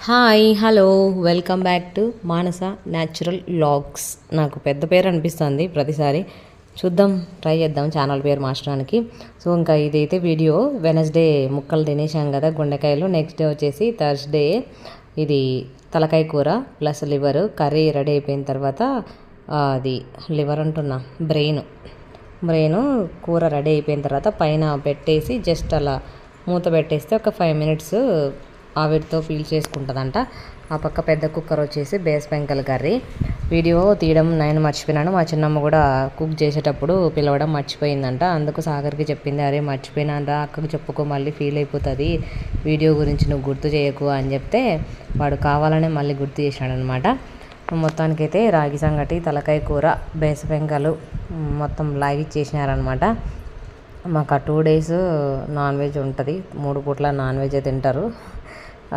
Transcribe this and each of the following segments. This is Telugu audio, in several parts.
Hi hello welcome back to Manasa natural vlogs. నాకు పెద్ద పేరు అనిపిస్తుంది ప్రతిసారి. చూద్దాం, ట్రై చేద్దాం ఛానల్ పేరు మార్చడానికి. సో ఇంకా ఇదైతే వీడియో వెనస్డే ముక్కలు తినేసాం కదా గుండెకాయలు. నెక్స్ట్ డే వచ్చేసి థర్స్డే ఇది తలకాయ కూర ప్లస్ లివర్ కర్రీ రెడీ అయిపోయిన తర్వాత అది లివర్ అంటున్నా బ్రెయిన్ కూర రెడీ అయిపోయిన తర్వాత పైన పెట్టేసి జస్ట్ అలా మూత పెట్టేస్తే ఒక 5 minutes ఆవిరితో పీల్ చేసుకుంటుందంట. ఆ పక్క పెద్ద కుక్కర్ వచ్చేసి బేస్ పెంకల కర్రీ. వీడియో తీయడం నేను మర్చిపోయినాను. మా చిన్నమ్మ కూడా కుక్ చేసేటప్పుడు పిలవడం మర్చిపోయిందంట. అందుకు సాగర్కి చెప్పింది, అరే మర్చిపోయినాను రా అక్కకు చెప్పుకో, మళ్ళీ ఫీల్ అయిపోతుంది, వీడియో గురించి నువ్వు గుర్తు చేయకు అని చెప్తే వాడు కావాలనే మళ్ళీ గుర్తు చేశాడనమాట. మొత్తానికైతే రాగి సంగటి తలకాయ కూర బేస్ పెంకలు మొత్తం లాగిచ్చేసినారనమాట. మాకు ఆ 2 days నాన్ వెజ్ ఉంటుంది, 3 పూట్ల నాన్ వెజ్ తింటారు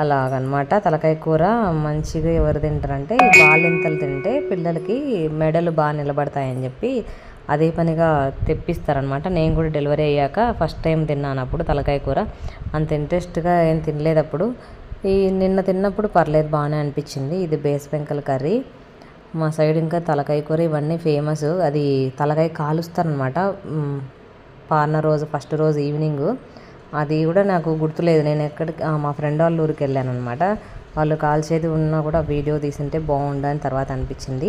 అలాగనమాట. తలకాయ కూర మంచిగా ఎవరు తింటారంటే బాలింతలు తింటే పిల్లలకి మెడలు బాగా నిలబడతాయని చెప్పి అదే పనిగా తెప్పిస్తారనమాట. నేను కూడా డెలివరీ అయ్యాక ఫస్ట్ టైం తిన్నాను అప్పుడు తలకాయ కూర. అంత ఇంట్రెస్ట్గా ఏం తినలేదు అప్పుడు. నిన్న తిన్నప్పుడు పర్లేదు, బాగానే అనిపించింది. ఇది బేస్ పెంకల కర్రీ. మా సైడ్ ఇంకా తలకాయ కూర ఇవన్నీ ఫేమస్. అది తలకాయ కాలుస్తారనమాట ఫస్ట్ రోజు ఈవినింగ్. అది కూడా నాకు గుర్తులేదు. నేను మా ఫ్రెండ్ వాళ్ళ ఊరికి వెళ్ళాను అనమాట. వాళ్ళు కాల్చేది ఉన్నా కూడా వీడియో తీసుంటే బాగుండని తర్వాత అనిపించింది.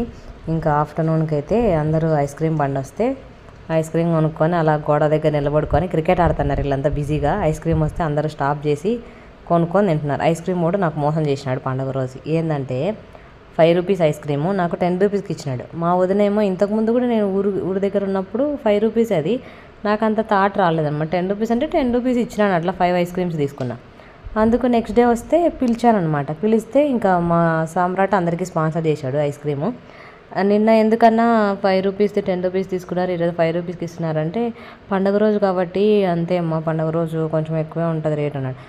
ఇంకా ఆఫ్టర్నూన్కి అయితే అందరూ ఐస్ క్రీమ్ బండి వస్తే ఐస్ క్రీమ్ కొనుక్కొని అలా గోడ దగ్గర నిలబడుకొని క్రికెట్ ఆడుతున్నారు వీళ్ళంతా బిజీగా. ఐస్ క్రీమ్ వస్తే అందరూ స్టాప్ చేసి కొనుక్కొని తింటున్నారు. ఐస్ క్రీమ్ కూడా నాకు మోసం చేసినాడు పండుగ రోజు. ఏంటంటే 5 rupees ఐస్ క్రీము నాకు 10 rupeesకి ఇచ్చినాడు. మా వదినేమో ఇంతకుముందు కూడా నేను ఊరి దగ్గర ఉన్నప్పుడు 5 rupees అది. నాకు అంత థాట్ రాలేదన్నమాట. 10 rupees అంటే 10 rupees ఇచ్చినాను, అట్లా 5 ఐస్ క్రీమ్స్ తీసుకున్నా. అందుకు నెక్స్ట్ డే వస్తే పిలిచానమాట. పిలిస్తే ఇంకా మా సామ్రాట్ అందరికీ స్పాన్సర్ చేశాడు ఐస్ క్రీము. నిన్న ఎందుకన్నా 5 rupees 10 rupees తీసుకున్నారు, ఈరోజు 5 rupeesకి ఇస్తున్నారంటే పండుగ రోజు కాబట్టి అంతే అమ్మ, పండుగ రోజు కొంచెం ఎక్కువే ఉంటుంది రేట్ అన్నాడు.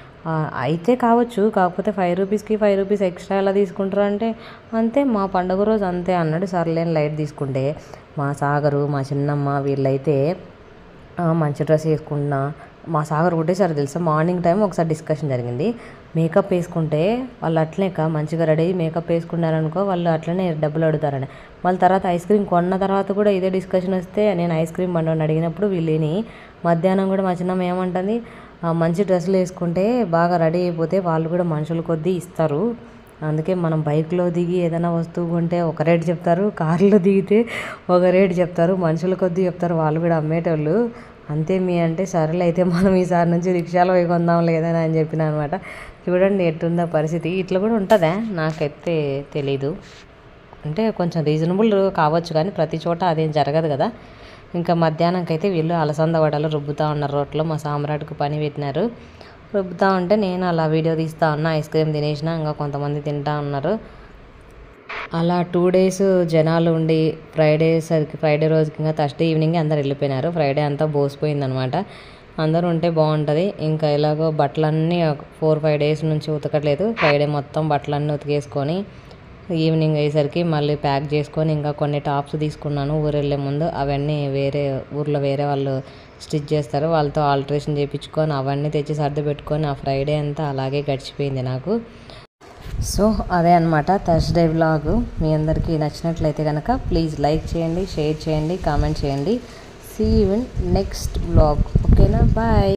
అయితే కావచ్చు, కాకపోతే 5 rupeesకి 5 rupees ఎక్స్ట్రా ఎలా తీసుకుంటారు అంటే అంతే మా పండుగ రోజు అంతే అన్నాడు. సర్లేని లైట్ తీసుకుంటే మా సాగరు మా చిన్నమ్మ వీళ్ళైతే మంచి డ్రెస్ వేసుకున్నా. మా సాగర్ ఒకటేసారి తెలుసా, మార్నింగ్ టైం ఒకసారి డిస్కషన్ జరిగింది. మేకప్ వేసుకుంటే వాళ్ళు అట్లనే మంచిగా రెడీ అయ్యి మేకప్ వేసుకున్నారనుకో వాళ్ళు అట్లనే డబ్బులు అడుగుతారని. మళ్ళీ తర్వాత ఐస్ క్రీమ్ కొన్న తర్వాత కూడా ఇదే డిస్కషన్ వస్తే నేను ఐస్ క్రీమ్ బండి అడిగినప్పుడు వీళ్ళని మధ్యాహ్నం కూడా మా చిన్నమ్మ ఏమంటుంది, మంచి డ్రెస్సులు వేసుకుంటే బాగా రెడీ అయిపోతే వాళ్ళు కూడా మనుషుల కొద్దీ ఇస్తారు, అందుకే మనం బైక్లో దిగి ఏదైనా వస్తువు కొంటే ఒక రేటు చెప్తారు, కార్లో దిగితే ఒక రేటు చెప్తారు, మనుషుల కొద్దీ చెప్తారు వాళ్ళు కూడా అమ్మేటోళ్ళు, అంతే మీ అంటే సరేలే అయితే మనం ఈసారి నుంచి రిక్షాలో పోయి కొందాం లేదని అని చెప్పిన అనమాట. చూడండి ఎట్టుందో పరిస్థితి. ఇట్లా కూడా ఉంటుందా నాకైతే తెలీదు. అంటే కొంచెం రీజనబుల్ కావచ్చు కానీ ప్రతి చోట అదేం జరగదు కదా. ఇంకా మధ్యాహ్నంకి అయితే వీళ్ళు అలసంద వడలు రుబ్బుతూ ఉన్నారు రోట్లో. మా సామ్రాట్కు పని పెట్టినారు. రుబ్బుతూ ఉంటే నేను అలా వీడియో తీస్తూ ఉన్నా. ఐస్ క్రీమ్ తినేసిన, ఇంకా కొంతమంది తింటూ ఉన్నారు. అలా 2 days జనాలు ఉండి ఫ్రైడే రోజుకి ఇంకా థర్స్డే ఈవినింగ్ అందరు వెళ్ళిపోయినారు. ఫ్రైడే అంతా బోసిపోయిందనమాట. అందరూ ఉంటే బాగుంటుంది. ఇంకా ఇలాగో బట్టలన్నీ 4-5 days నుంచి ఉతకట్లేదు. ఫ్రైడే మొత్తం బట్టలన్నీ ఉతికేసుకొని ఈవినింగ్ అయ్యేసరికి మళ్ళీ ప్యాక్ చేసుకొని ఇంకా కొన్ని టాప్స్ తీసుకున్నాను ఊరు వెళ్ళే ముందు. అవన్నీ ఊర్లో వేరే వాళ్ళు స్టిచ్ చేస్తారు, వాళ్ళతో ఆల్టరేషన్ చేయించుకొని అవన్నీ తెచ్చి సర్ది పెట్టుకొని ఆ ఫ్రైడే అంతా అలాగే గడిచిపోయింది నాకు. సో అదే అనమాట థర్స్డే వ్లాగ్. మీ అందరికీ నచ్చినట్లయితే కనుక ప్లీజ్ లైక్ చేయండి, షేర్ చేయండి, కామెంట్ చేయండి. See you in next vlog. ఓకేనా, బాయ్.